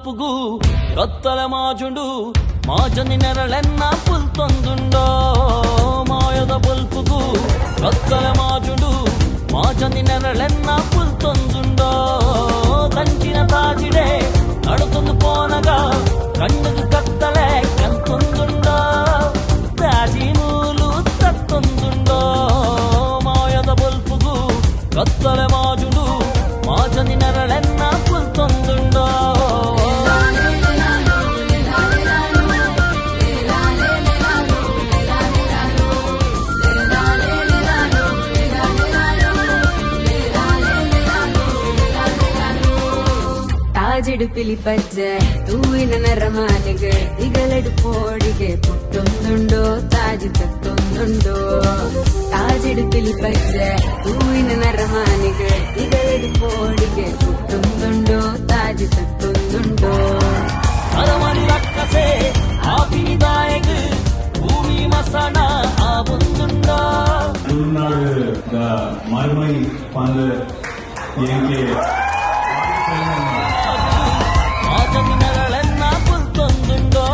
ಬಲ್ಪುಗು ಕತ್ತಲೆ ಮಾಜುಂಡು ಮಾಜನಿ ನೆರಳೆನ್ನ ಪುಲ್ ತಂದುಂಡೋ ಮಾಯದ ಬಲ್ಪುಗು ಕತ್ತಲೆ ಮಾಜುಂಡು ಮಾಜನಿ ನೆರಳೆನ್ನ ಪುಲ್ ತಂದುಂಡೋ ಕಂಚಿನ ತಾಜಿಡೆ ನಡುತೊಂದು ಪೋನಗ ಕಣ್ಣುಗು ಕತ್ತಲೆ ಕಂತೊಂದುಂಡೋ ತಾಜಿ ಮೂಲು ತತ್ತೊಂದುಂಡೋ ಮಾಯದ ಬಲ್ಪುಗು ಕತ್ತಲೆ ಮಾಜುಂಡು ಮಾಜನಿ ನೆರಳೆನ್ನ ಪುಲ್ ತಂದುಂಡೋ ತಾಜಿಡುಪಿಲಿ ಪಜ್ಜೆ ತೂವಿನ ನರಮಾಲೆಗೆ ದಿಗಲೆಡುಪೋಡಿಗೆ ಪುಟ್ಟೊಂದುಂಡೋ ತಾಜಿ ತತ್ತೊಂದುಂಡೋ ತಾಜಿಡುಪಿಲಿ ಪಜ್ಜೆ ತೂವಿನ ನರಮಾಲೆಗೆ ದಿಗಲೆಡುಪೋಡಿಗೆ ಪುಟ್ಟೊಂದುಂಡೋ ತಾಜಿ ತತ್ತೊಂದುಂಡೋ ಅರಮನಿ ರಕ್ಕಸೆ ಆಪಿನಿದಾಯಗೆ ಭೂಮಿ ಮಸಣ ಆ ಬಂದುಂಡೋ மறுமை பங்கு எங்கே ಮಾಜನಿ ನೆರಳೆನ್ನ ಪುಲ್ ತಂದುಂಡೋ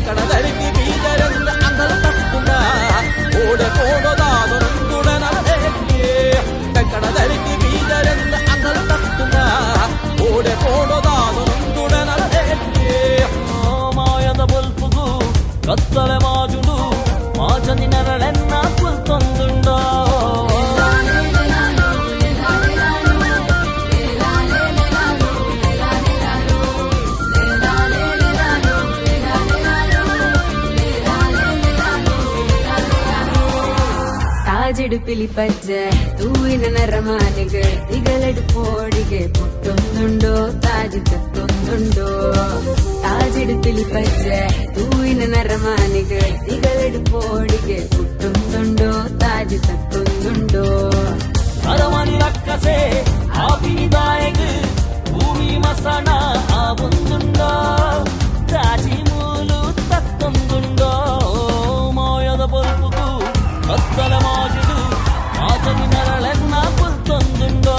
ಕಣದಳಿಗೆ ಬೀಜರಿಂದ ಅಂಗಲ ತಕ್ಕುಂಡ ಓಡೆ ಕೋಡೋದಾದೊಂದುಡನರೇ ಕಣದಳಿಗೆ ಬೀಜರಿಂದ ಅಂಗಲ ತಕ್ಕುಂಡ ಓಡೆ ಕೋಡೋದಾದೊಂದುಡನರೇ ಮಾಯದ ಬಲ್ಪುಗು ಕತ್ತಲೆ ಮಾಜುಂಡು ಮಾಜನಿ ನೆರಳೆನ್ನ ಪುಲ್ ತಂದುಂಡೋ ತಾಜಿಡುಪಿಲಿ ಪಜ್ಜೆ ತೂವಿನ ನರಮಾಲೆಗೆ ದಿಗಲೆಡುಪೋಡಿಗೆ ಪುಟ್ಟೊಂದುಂಡೋ ತಾಜಿ ತತ್ತೊಂದುಂಡೋ ತಾಜಿಡುಪಿಲಿ ಪಜ್ಜೆ ತೂವಿನ ನರಮಾಲೆಗೆ ದಿಗಲೆಡುಪೋಡಿಗೆ ಪುಟ್ಟೊಂದುಂಡೋ ತಾಜಿ ತತ್ತೊಂದುಂಡೋ ಅರಮನಿ ರಕ್ಕಸೆ ಆಪಿನಿದಾಯಗೆ ಭೂಮಿ ಮಸಣ ಆ ಬಂದುಂಡೋ ತಾಜಿ ಮೂಲು ತತ್ತೊಂದುಂಡೋ ಮಾಯದ ಬಲ್ಪುಗು ಕತ್ತಲೆ ಮಾಜುಡು ಮಾಜನಿ ನೆರಳೆನ್ನ ಪುಲ್ ತಂದುಂಡೋ